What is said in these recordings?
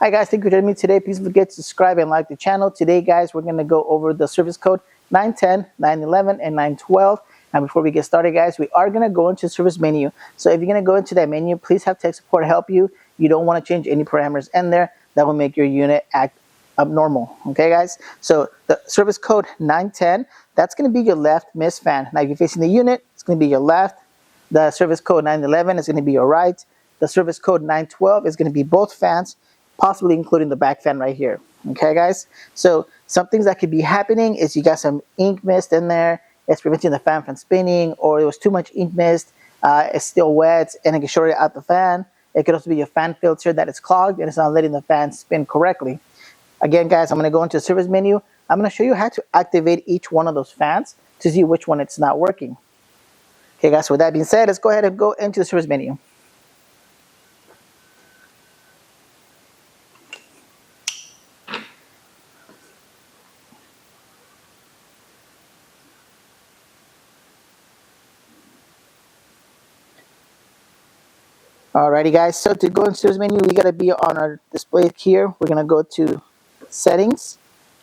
Hi guys, thank you for joining me today. Please don't forget to subscribe and like the channel. Today guys, we're going to go over the service code 910, 911, and 912. Now before we get started guys, we are going to go into the service menu. So if you're going to go into that menu, please have tech support help you. You don't want to change any parameters in there that will make your unit act abnormal. Okay guys, so the service code 910, that's going to be your left mist fan. Now if you're facing the unit, it's going to be your left. The service code 911 is going to be your right. The service code 912 is going to be both fans, possibly including the back fan right here. Okay guys, so some things that could be happening is you got some ink mist in there. It's preventing the fan from spinning, or it was too much ink mist, it's still wet and it can short it out the fan. It could also be your fan filter that is clogged and it's not letting the fan spin correctly. Again guys, I'm going to go into the service menu. I'm going to show you how to activate each one of those fans to see which one it's not working. Okay guys, so with that being said, let's go ahead and go into the service menu. Alrighty guys, so to go into service menu, we gotta be on our display here. We're gonna go to settings,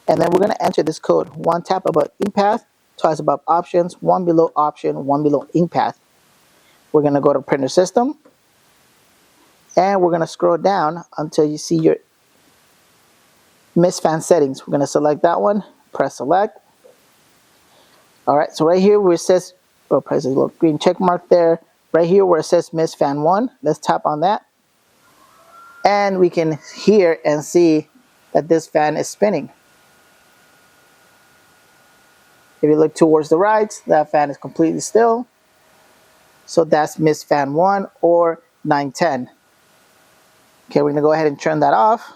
and then we're gonna enter this code. One tap above ink path, twice above options, one below option, one below ink path. We're gonna go to printer system, and we're gonna scroll down until you see your mist fan settings. We're gonna select that one, press select. Alright, so right here where it says, press a little green check mark there. Right here where it says mist fan 1, let's tap on that. And we can hear and see that this fan is spinning. If you look towards the right, that fan is completely still. So that's mist fan 1 or 910. Okay, we're going to go ahead and turn that off.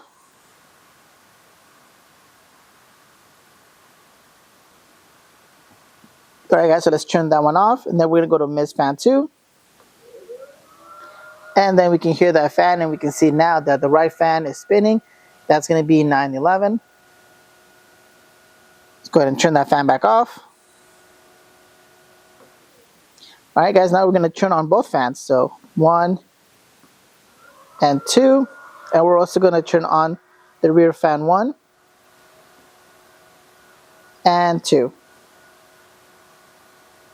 Alright guys, so let's turn that one off, and then we're going to go to mist fan 2. And then we can hear that fan, and we can see now that the right fan is spinning. That's going to be 911. Let's go ahead and turn that fan back off. Alright guys, now we're going to turn on both fans. So 1 and 2. And we're also going to turn on the rear fan 1 and 2.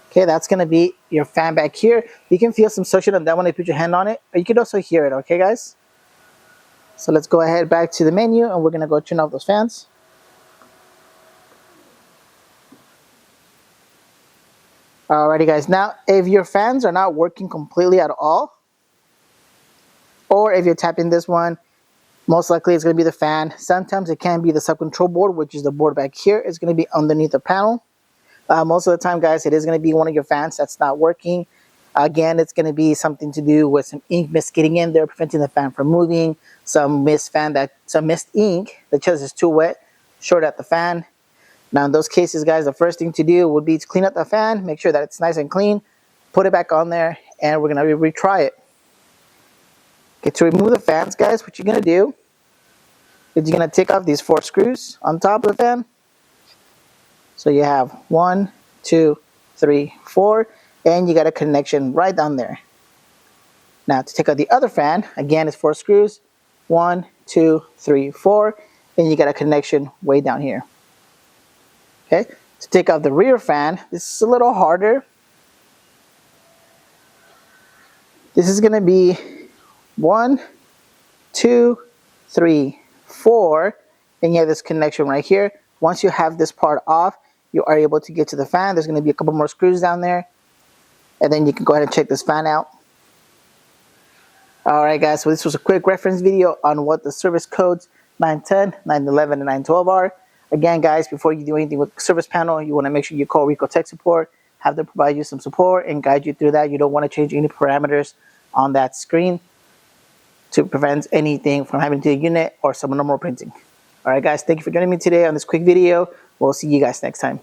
Okay, that's going to be your fan back here. You can feel some suction on that one if you put your hand on it, but you can also hear it, okay guys? So let's go ahead back to the menu, and we're going to go turn off those fans. Alrighty guys, now if your fans are not working completely at all, or if you're tapping this one, most likely it's going to be the fan. Sometimes it can be the sub-control board, which is the board back here. It's going to be underneath the panel. Most of the time, guys, it is going to be one of your fans that's not working. Again, it's going to be something to do with some ink mist getting in there, preventing the fan from moving. Some mist ink that just is too wet, short out the fan. Now, in those cases, guys, the first thing to do would be to clean up the fan, make sure that it's nice and clean, put it back on there, and we're going to retry it. Okay, to remove the fans, guys, what you're going to do is you're going to take off these 4 screws on top of the fan. So you have 1, 2, 3, 4, and you got a connection right down there. Now to take out the other fan, again it's 4 screws, 1, 2, 3, 4, and you got a connection way down here. Okay, to take out the rear fan, this is a little harder. This is going to be 1, 2, 3, 4, and you have this connection right here. Once you have this part off, you are able to get to the fan. There's going to be a couple more screws down there, and then you can go ahead and check this fan out. Alright guys, so this was a quick reference video on what the service codes 910, 911, and 912 are. Again guys, before you do anything with the service panel, you want to make sure you call Ricoh Tech support, have them provide you some support and guide you through that. You don't want to change any parameters on that screen to prevent anything from happening to the unit or some abnormal printing. Alright guys, thank you for joining me today on this quick video. We'll see you guys next time.